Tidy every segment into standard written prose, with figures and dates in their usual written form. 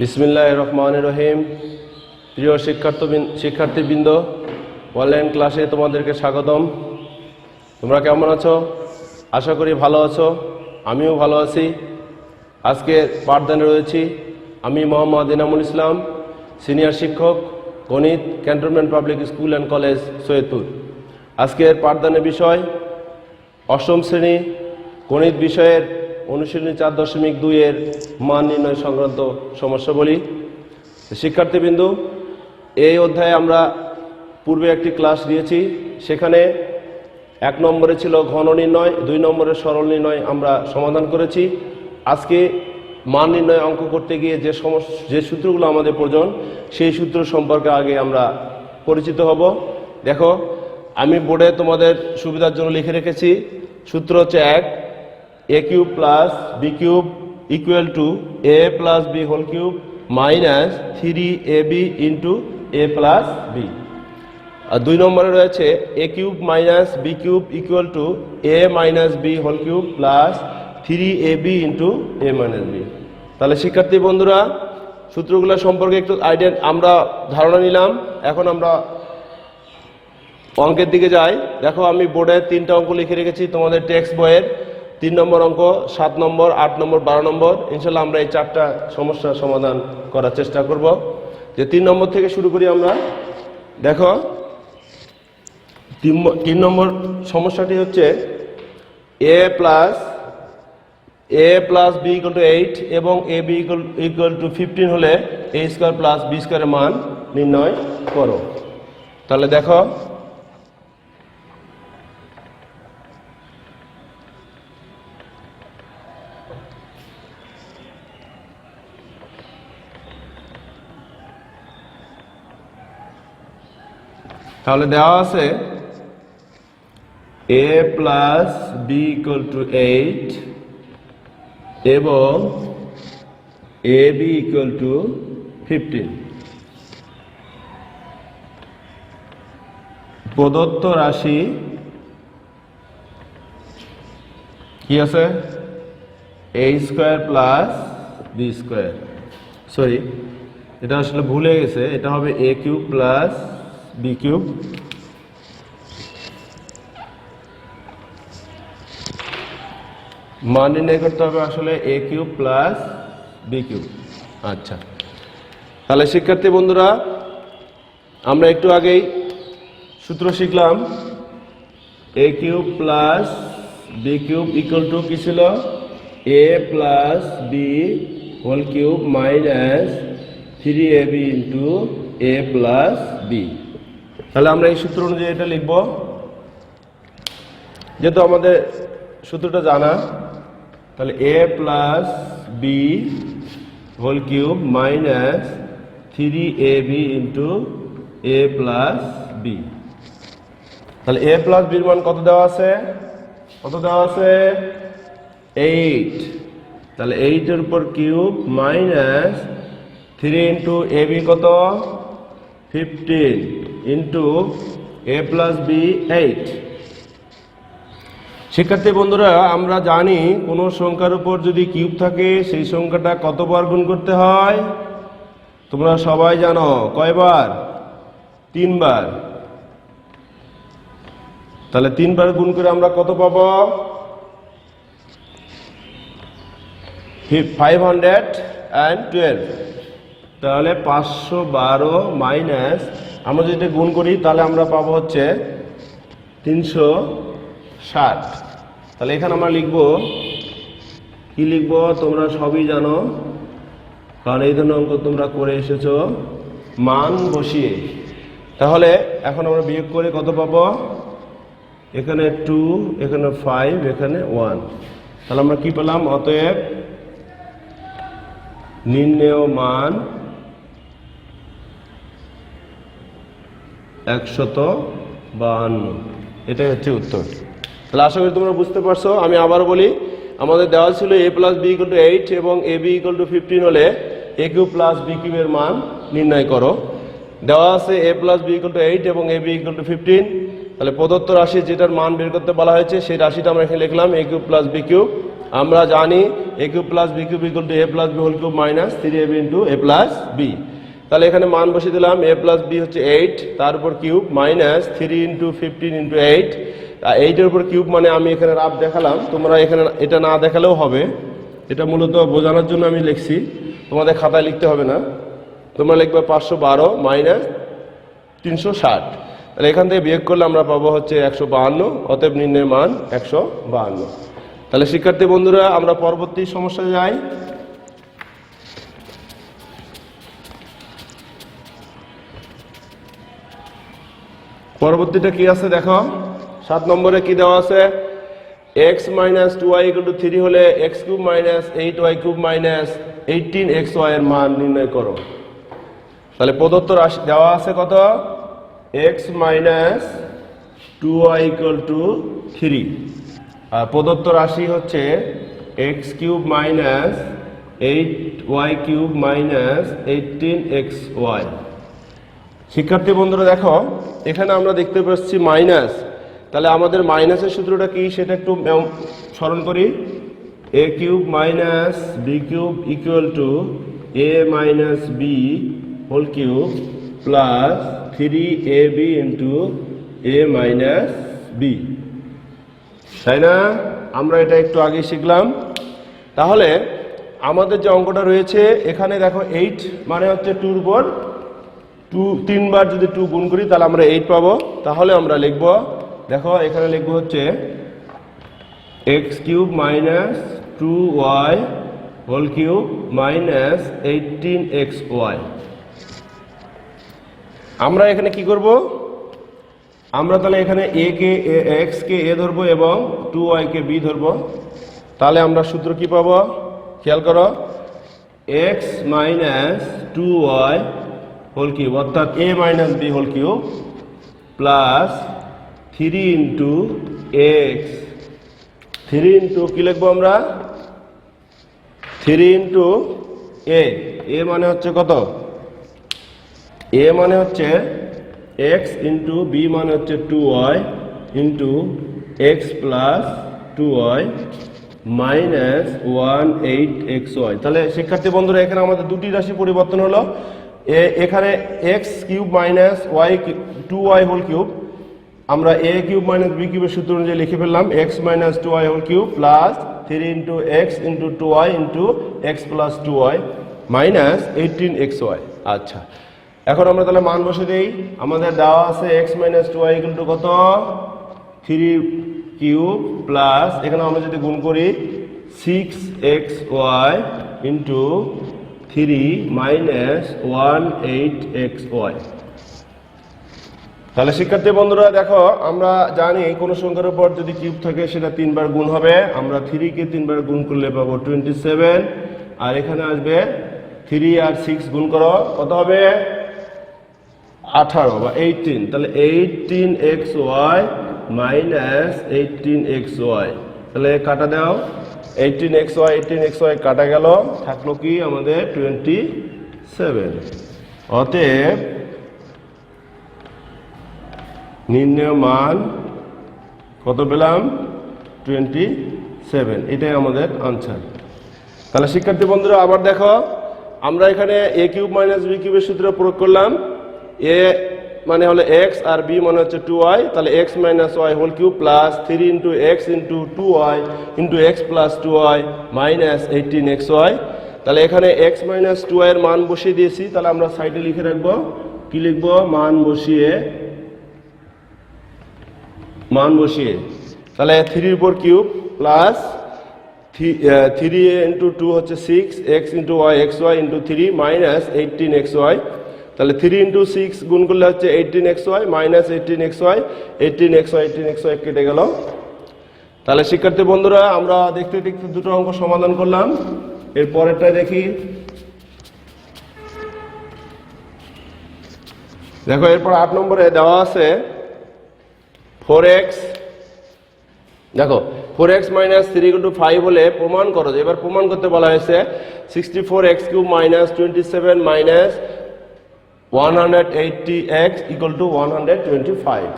বিসমিল্লাহির রহমানির রহিম। প্রিয় শিক্ষার্থীবৃন্দ, অনলাইন ক্লাসে তোমাদেরকে স্বাগতম। তোমরা কেমন আছো? আশা করি ভালো আছো। আমিও ভালো আছি। আজকে পাঠদানে রয়েছি আমি মোহাম্মদ ইনামুল ইসলাম, সিনিয়র শিক্ষক, গণিত, cantonment public school and college, Saidpur. আজকের পাঠদানের বিষয় অষ্টম শ্রেণী গণিত বিষয়ের অনুশীলনী 4.2 এর মান নির্ণয় সংক্রান্ত সমস্যাবলী। শিক্ষার্থীবৃন্দ, এই অধ্যায়ে আমরা পূর্বে একটি ক্লাস দিয়েছি। সেখানে 1 নম্বরে ছিল ঘন নির্ণয়, 2 নম্বরে সরল নির্ণয় আমরা সমাধান করেছি। আজকে মান নির্ণয় অঙ্ক করতে গিয়ে যে সূত্রগুলো আমাদের প্রয়োজন, সেই সূত্র সম্পর্কে আগে আমরা পরিচিত হব। দেখো, আমি বোর্ডে তোমাদের সুবিধার জন্য লিখে রেখেছি। সূত্র হচ্ছে 1, a cube plus B cube equal to a plus B whole cube minus 3ab into a plus B. আর 2 নম্বরে রয়েছে a cube minus B cube equal to a minus B whole cube plus 3ab into a minus B. তাহলে শিক্ষার্থী বন্ধুরা, সূত্রগুলো সম্পর্কে একটু idea আমরা ধারণা নিলাম। এখন আমরা অঙ্কের দিকে যাই। দেখো, আমি বোর্ডে 3টা অঙ্ক লিখে রেখেছি তোমাদের টেক্সট বইয়ের। 3 নম্বর অঙ্ক, 7 নম্বর, 8 নম্বর, 12 নম্বর। ইনশাল্লাহ আমরা এই 4টা সমস্যার সমাধান করার চেষ্টা করব। যে 3 নম্বর থেকে শুরু করি আমরা। দেখো, 3 নম্বর সমস্যাটি হচ্ছে a plus b equal to 8 এবং ab ইকুয়াল টু 15 হলে a স্কোয়ার প্লাস b স্কোয়ারের মান নির্ণয় করো। তাহলে দেখো, তাহলে দেওয়া আছে a plus b equal to 8 এবং এ বি ইকুয়াল টু 15। প্রদত্ত রাশি কি আছে? a square plus b square. Sorry, এটা আসলে ভুলে গেছে। এটা হবে a cube plus B cube. মান নির্ণয় করতে হবে আসলে a cube plus B cube. আচ্ছা, তাহলে শিক্ষার্থী বন্ধুরা, আমরা একটু আগেই সূত্র শিখলাম। a cube plus B cube equal to কি ছিল? a plus B whole cube minus 3ab into a plus b. তাহলে আমরা এই সূত্র অনুযায়ী এটা লিখব, যেহেতু আমাদের সূত্রটা জানা। তাহলে a plus B whole cube minus 3ab into a plus b. তাহলে a প্লাস বির মান কত দেওয়া আছে? 8। তাহলে 8 এর উপর কিউব মাইনাস 3 ইন্টু ab কত? 15 ইন্টু a প্লাস বি 8। শিক্ষার্থী বন্ধুরা, আমরা জানি কোনো সংখ্যার উপর যদি কিউব থাকে সেই সংখ্যাটা কতবার গুণ করতে হয়? তোমরা সবাই জানো। কয়বার? 3 বার। তাহলে 3 বার গুণ করে আমরা কত পাবো? 512। তাহলে 512 মাইনাস, আমরা যদি গুণ করি তাহলে আমরা পাবো হচ্ছে 360। তাহলে এখানে আমরা লিখব কি লিখব? তোমরা সবই জানো, কারণ এই ধরনের অঙ্ক তোমরা করে এসেছো মান বসিয়ে। তাহলে এখন আমরা বিয়োগ করে কত পাবো? এখানে 2, এখানে 5, এখানে 1। তাহলে আমরা কি পেলাম? অতএব নির্ণেয় মান 152। এটাই হচ্ছে উত্তর। তাহলে আশা করি তোমরা বুঝতে পারছো। আমি আবার বলি, আমাদের দেওয়া ছিল a plus b equal to 8 এবং এ বি ইকুয়াল টু 15 হলে a কিউব প্লাস বি কিউবের মান নির্ণয় করো। দেওয়া আছে a plus b equal to 8 এবং এ বি ইকুয়াল টু 15। তাহলে প্রদত্ত রাশি যেটার মান বের করতে বলা হয়েছে সেই রাশিটা আমরা এখানে লিখলাম a cube plus B cube. আমরা জানি a cube plus b cube equal to a plus b whole cube minus 3ab into a plus b। তাহলে এখানে মান বসিয়ে দিলাম, a প্লাস b হচ্ছে 8, তার উপর কিউব মাইনাস 3 ইন্টু 15 ইন্টু 8, 8 এর উপর কিউব মানে আমি এখানে রাফ দেখালাম, তোমরা এখানে এটা না দেখালেও হবে, এটা মূলত বোঝানোর জন্য আমি লিখছি, তোমাদের খাতায় লিখতে হবে না। তোমরা লিখবে 512 মাইনাস 360, তাহলে এখান থেকে বিয়োগ করলে আমরা পাবো হচ্ছে 152, অতএব নির্ণয়ের মান 152। তাহলে শিক্ষার্থী বন্ধুরা আমরা পরবর্তী সমস্যায় যাই। পরবর্তীটা কি আছে দেখো, 7 নম্বরে কি দেওয়া আছে, x minus 2y equal to 3 হলে x cube minus 8y cube minus 18xy এর মান নির্ণয় করো। তাহলে প্রদত্ত রাশি দেওয়া আছে কত, x minus 2y equal to 3, আর প্রদত্ত রাশি হচ্ছে x cube minus 8y cube minus 18xy। শিক্ষার্থী বন্ধুরা দেখো এখানে আমরা দেখতে পাচ্ছি মাইনাস, তাহলে আমাদের মাইনাসের সূত্রটা কি সেটা একটু স্মরণ করি, a cube minus b cube equal to a minus b whole cube plus 3ab into a minus b, তাই না? আমরা এটা একটু আগে শিখলাম। তাহলে আমাদের যে অঙ্কটা রয়েছে এখানে দেখো 8 মানে হচ্ছে 2 এর উপর 2, 3 বার যদি 2 গুণ করি তাহলে আমরা 8 পাবো। তাহলে আমরা লিখব, দেখো এখানে লিখব হচ্ছে x cube minus 2y whole cube minus 18xy। আমরা এখানে কি করব, আমরা তাহলে এখানে x কে a ধরবো এবং 2y কে b ধরবো। তাহলে আমরা সূত্র কি পাবো, খেয়াল করো, x minus 2y whole cube অর্থাৎ a minus b whole cube plus 3 into x, 3 into কি লিখবো আমরা, 3 ইন্টু a, a মানে হচ্ছে কত, a মানে হচ্ছে x ইন্টু b মানে হচ্ছে 2y into x plus 2y minus 18xy। তাহলে শিক্ষার্থী বন্ধুরা এখানে আমাদের দুটি রাশি পরিবর্তন হলো, এখানে x cube minus y 2y whole cube আমরা a কিউব মাইনাস b কিউবের সূত্র অনুযায়ী লিখে ফেললাম, x minus 2y whole cube plus 3 into x into 2y into x plus 2y minus 18xy। আচ্ছা, এখন আমরা তাহলে মান বসে দিই, আমাদের দেওয়া আছে x minus 2y equal to কত, 3 কিউব প্লাস এখানে আমরা যদি গুণ করি 6xy ইন্টু 3 মাইনাস 18xy। তাহলে শিক্ষার্থী বন্ধুরা দেখো আমরা জানি কোনো সংখ্যার উপর যদি কিউব থাকে সেটা 3 বার গুণ হবে, আমরা 3 কে 3 বার গুণ করলে পাবো 27, আর এখানে আসবে 3 আর 6 গুণ করো কত হবে 18 বা 18, তাহলে 18xy মাইনাস 18xy, তাহলে কাটা দাও, 18xy কাটা গেল, থাকলো কি আমাদের 27। অতএব নির্ণয় মান কত পেলাম, 27, এটাই আমাদের আনসার। তাহলে শিক্ষার্থী বন্ধুরা আবার দেখো আমরা এখানে a কিউব মাইনাস b কিউবের সূত্র প্রয়োগ করলাম, a মানে হলো x আর b মানে হচ্ছে 2y, তাহলে x minus y whole cube plus 3 into x into 2y into x plus 2y minus 18xy। তাহলে এখানে x মাইনাস 2y এর মান বসিয়ে দিয়েছি, তাহলে আমরা সাইডে লিখে রাখবো, কি লিখবো, মান বসিয়ে তাহলে 3 এর উপর কিউব প্লাস 3 ইন্টু 2 হচ্ছে 6, x into y xy into 3 minus 18xy, তাহলে 3 ইন্টু 6 গুণ করলে হচ্ছে 18xy মাইনাস 18xy, 18xy কেটে গেল। তাহলে শিক্ষার্থী বন্ধুরা আমরা দেখতে দেখতে দুটো অঙ্ক সমাধান করলাম, এর পরেরটা দেখি। দেখো এরপর 8 নম্বরে দেওয়া আছে 4x, দেখো 4x মাইনাস 3 ইকুয়াল টু 5 হলে প্রমাণ করো, এবার প্রমাণ করতে বলা হয়েছে 64x cube minus 27 minus 180x equal to 125।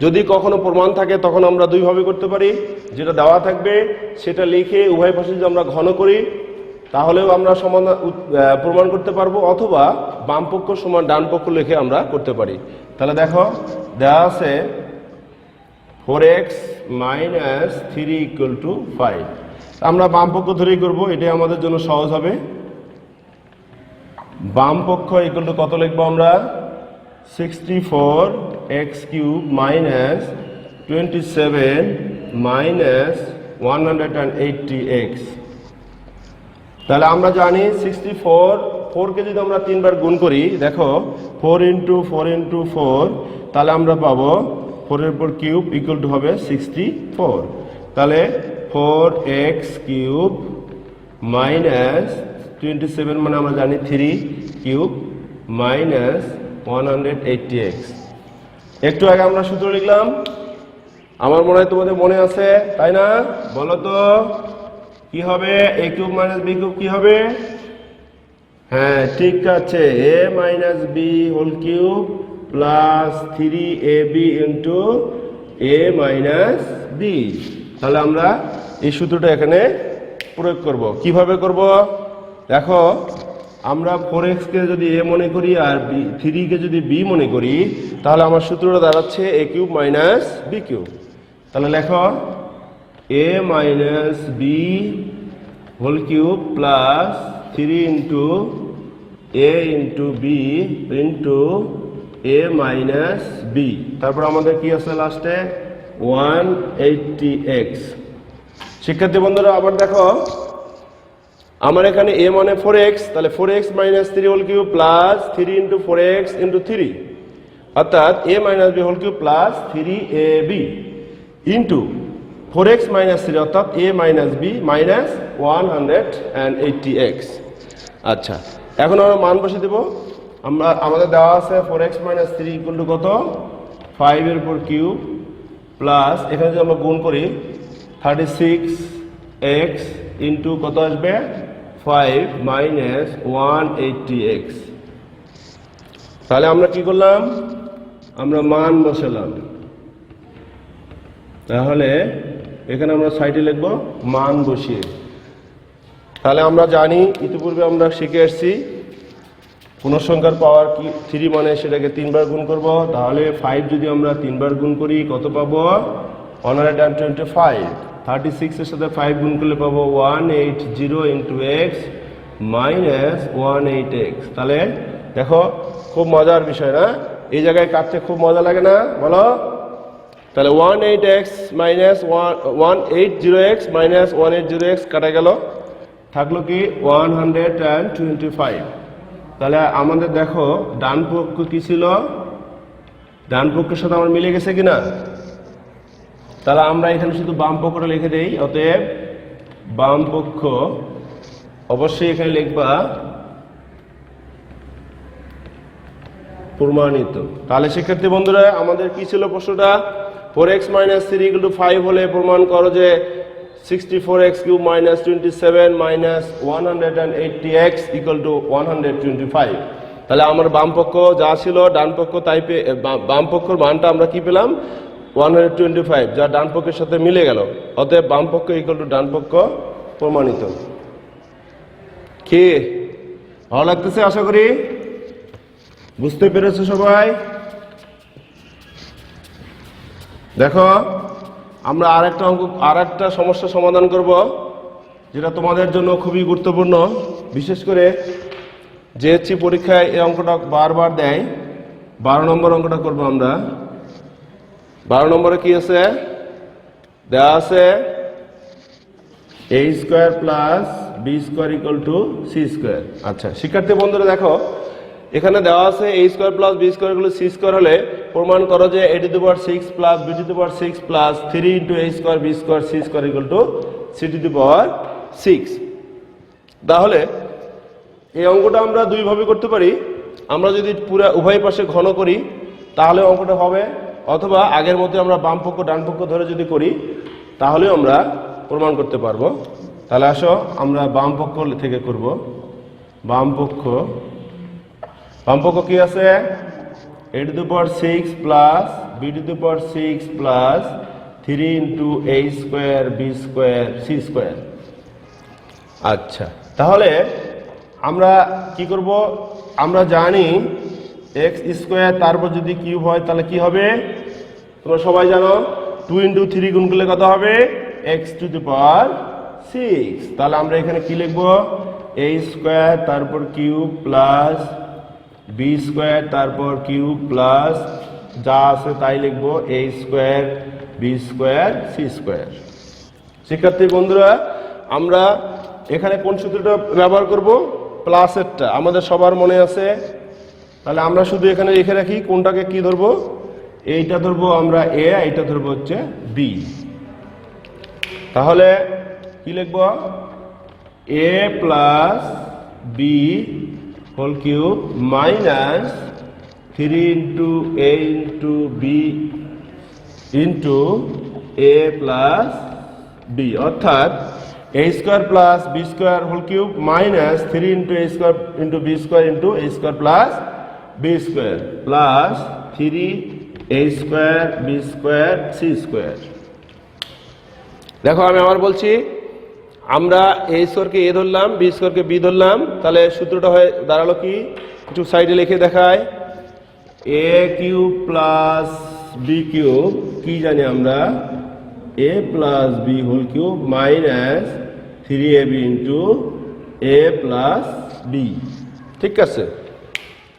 যদি কখনো প্রমাণ থাকে তখন আমরা দুইভাবে করতে পারি, যেটা দেওয়া থাকবে সেটা লিখে উভয় পাশে যদি আমরা ঘন করি তাহলেও আমরা সমাধান প্রমাণ করতে পারবো, অথবা বাম পক্ষ সমান ডান পক্ষ লিখে আমরা করতে পারি। তাহলে দেখো দেওয়া আছে 4x মাইনাস 3 ইকুয়াল টু 5। আমরা বাম পক্ষ ধরেই করবো, এটাই আমাদের জন্য সহজ হবে। বাম পক্ষ ইকুয়াল টু কত লিখবো আমরা? 64x cube minus 27 minus 180x। তাহলে আমরা জানি 4কে যদি আমরা 3 বার গুণ করি, দেখো 4 ইন্টু 4 ইন্টু 4, তাহলে আমরা পাবো 4 এর উপর কিউব ইকুয়াল টু হবে 64। তাহলে 4x কিউব মাইনাস 27 মানে আমরা জানি 3 কিউব মাইনাস 180x। একটু আগে আমরা সূত্র লিখলাম, আমার মনে হয় তোমাদের মনে আছে, তাই না? বলো তো কি হবে? a cube minus b cube কি হবে? হ্যাঁ ঠিক আছে, a minus b whole cube plus 3ab into a minus b। তাহলে আমরা এই সূত্রটা এখানে প্রয়োগ করব। কিভাবে করব? দেখো আমরা 4x কে যদি a মনে করি আর 3 কে যদি b মনে করি, তাহলে আমার সূত্রটা দাঁড়াচ্ছে a cube minus b cube. তাহলে লেখো a minus b whole cube plus 3 into a into b into a minus b। তারপর আমাদের কি আছে লাস্টে? 180x। শিক্ষার্থী বন্ধুরা আবার দেখো, আমার এখানে a মানে 4x, তাহলে 4x minus 3 whole cube plus 3 into 4x into 3, অর্থাৎ a minus b whole cube plus 3ab into 4x minus 3 অর্থাৎ a minus b minus 180x। আচ্ছা, এখন আমরা মান বসে দেব। আমাদের দেওয়া আছে 4x মাইনাস 3 ইকুয়াল টু কত? 5 এর উপর কিউব প্লাস এখানে যদি আমরা গুণ করি 36x ইন্টু কত আসবে? 5 মাইনাস 180x। তাহলে আমরা কি করলাম? আমরা মান বসালাম। তাহলে এখানে আমরা সাইডে লিখব মান বসিয়ে। তাহলে আমরা জানি, ইতিপূর্বে আমরা শিখে এসেছি পূর্ণসংখ্যার পাওয়ার কি 3 মানে সেটাকে 3 বার গুণ করব। তাহলে 5 যদি আমরা 3 বার গুণ করি কত পাবো? 125। 36 এর সাথে 5 গুণ করলে পাবো 180 ইন্টু x মাইনাস 18x। তাহলে দেখো খুব মজার বিষয় না? এই জায়গায় কাটতে খুব মজা লাগে না বলো? তাহলে 18x minus 180x minus 180x কাটা গেল, থাকলো কি 125। তাহলে আমাদের দেখো ডান পক্ষ কি ছিল? ডান পক্ষের সাথে আমার মিলে গেছে কিনা? তাহলে আমরা এখানে শুধু বাম পক্ষটা লিখে দেই। অতএব বাম পক্ষ অবশ্যই এখানে লিখবা প্রমাণিত। তাহলে শিক্ষার্থী বন্ধুরা আমাদের কি ছিল প্রশ্নটা? 4x মাইনাস 3 ইকুয়াল টু 5 হলে প্রমাণ করো যে 64x cube minus 27 minus 180x equal to 125। তাহলে আমার বাম পক্ষ যা ছিল ডান পক্ষ তাই বাম পক্ষের মানটা আমরা কি পেলাম? 125, যা ডান পক্ষের সাথে মিলে গেল। অতএব বাম পক্ষ ইকুয়াল টু ডান পক্ষ প্রমাণিত। কি ভালো লাগতেছে? আশা করি বুঝতে পেরেছো সবাই। দেখো আমরা আরেকটা সমস্যা সমাধান করব, যেটা তোমাদের জন্য খুবই গুরুত্বপূর্ণ। বিশেষ করে জেএসসি পরীক্ষায় এই অঙ্কটা বারবার দেয়। 12 নম্বর অঙ্কটা করব আমরা। 12 নম্বরে কি আছে? দেওয়া আছে a square plus b square equal to c square. আচ্ছা শিক্ষার্থী বন্ধুরা দেখো, এখানে দেওয়া আছে a square plus b square equal to c square হলে প্রমাণ করো যে a to the power 6 plus b to the power 6 plus 3 into a square b square c square equal to c to the power 6। তাহলে এই অঙ্কটা আমরা দুইভাবে করতে পারি। আমরা যদি পুরো উভয় পাশে ঘন করি তাহলে অঙ্কটা হবে, অথবা আগের মধ্যে আমরা বাম পক্ষ ডান পক্ষ ধরে যদি করি তাহলেও আমরা প্রমাণ করতে পারবো। তাহলে আসো আমরা বাম পক্ষ থেকে করব। বাম পক্ষ কি আছে? a to the power 6 plus b to the power 6 plus 3 into a square b square c square। আচ্ছা, তাহলে আমরা কি করব? আমরা জানি x স্কোয়ার তারপর যদি কিউব হয় তাহলে কি হবে? তোমরা সবাই জানো 2 into 3 গুণ করলে কত হবে? x to the power 6। তাহলে আমরা এখানে কি লিখব? a স্কোয়ার তারপর কিউব প্লাস b স্কোয়ার তারপর কিউব প্লাস যা আছে তাই লিখব a square b square c square. শিক্ষার্থী বন্ধুরা, আমরা এখানে কোন সূত্রটা ব্যবহার করব? প্লাসেরটা আমাদের সবার মনে আছে। তাহলে আমরা শুধু এখানে লিখে রাখি কোনটাকে কি ধরবো। এইটা ধরবো আমরা a, এইটা ধরবো হচ্ছে b। তাহলে কি লিখব? a plus b whole cube minus 3 into a into b into a plus b, অর্থাৎ a square plus b square whole cube minus 3 into a square into b square into a square plus b square plus 3 a square b square c square. দেখো আমি আবার বলছি, আমরা a স্কোয়ারকে a ধরলাম, b স্কোয়ারকে b ধরলাম, তাহলে সূত্রটা হয়ে দাঁড়ালো কি? একটু সাইডে লিখে দেখায়, a cube plus b cube কি জানি আমরা? a plus b whole cube minus 3ab into a plus b। ঠিক আছে,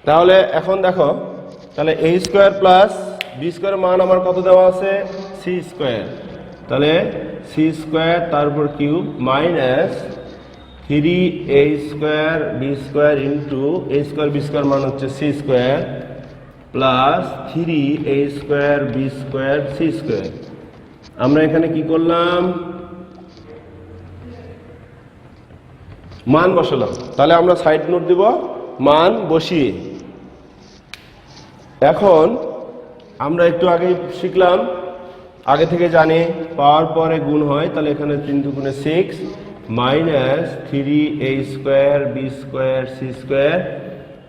তাহলে এখন দেখো, তাহলে a square plus b square মান আমার কত দেওয়া আছে? c square. তাহলে c স্কোয়ার তারপর cube minus 3a square b square into a square b square মান হচ্ছে c square plus 3a square b square c square. আমরা এখানে কি করলাম? মান বসালাম। তাহলে আমরা সাইড নোট দিব মান বসিয়ে। এখন আমরা একটু আগে শিখলাম, আগে থেকে জানি পাওয়ার পরে গুণ হয়, তাহলে এখানে 3 দুগুণে 6 minus 3a square b square c square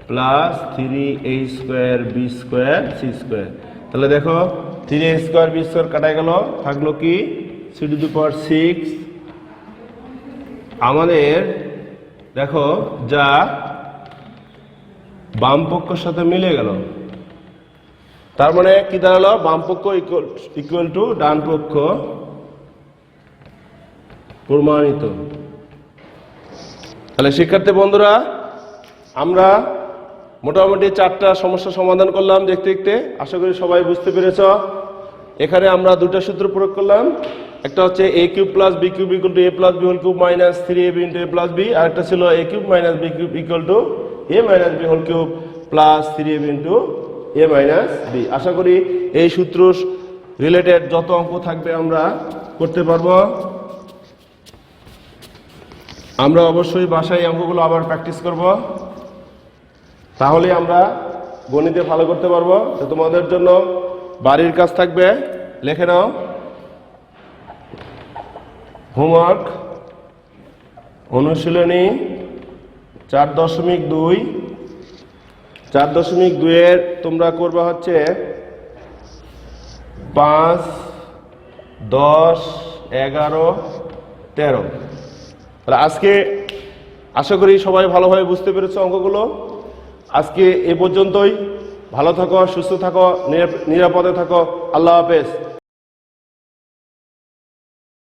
plus 3a square b square c square. তাহলে দেখো 3a স্কোয়ার b স্কোয়ার কাটা গেল, থাকলো কি? c to the power 6। আমাদের দেখো যা বাম পক্ষের সাথে মিলে গেল, তার মানে কি দাঁড়ালো? বাম পক্ষ ইকুয়াল টু ডান পক্ষ প্রমাণিত। তাহলে শিক্ষার্থী বন্ধুরা, আমরা মোটামুটি 4টা সমস্যা সমাধান করলাম দেখতে দেখতে। আশা করি সবাই বুঝতে পেরেছ। এখানে আমরা 2টা সূত্র প্রয়োগ করলাম, একটা হচ্ছে a cube plus b cube equal to a plus b whole cube minus 3ab into a plus b, আর একটা ছিল a cube minus b cube equal to a minus b whole cube plus 3ab into a minus b। আশা করি এই সূত্র related যত অঙ্ক থাকবে আমরা করতে পারবো। আমরা অবশ্যই বাসায় অঙ্কগুলো আবার প্র্যাকটিস করব, তাহলে আমরা গণিতে ভালো করতে পারবো। তো তোমাদের জন্য বাড়ির কাজ থাকবে, লিখে নাও। হোমওয়ার্ক অনুশীলনী 4.2। 4.2 এর তোমরা করবা হচ্ছে 5, 10, 11, 13। তাহলে আজকে আশা করি সবাই ভালোভাবে বুঝতে পেরেছো অঙ্কগুলো। আজকে এ পর্যন্তই। ভালো থাকো, সুস্থ থাকো, নিরাপদে থাকো। আল্লাহ হাফেজ।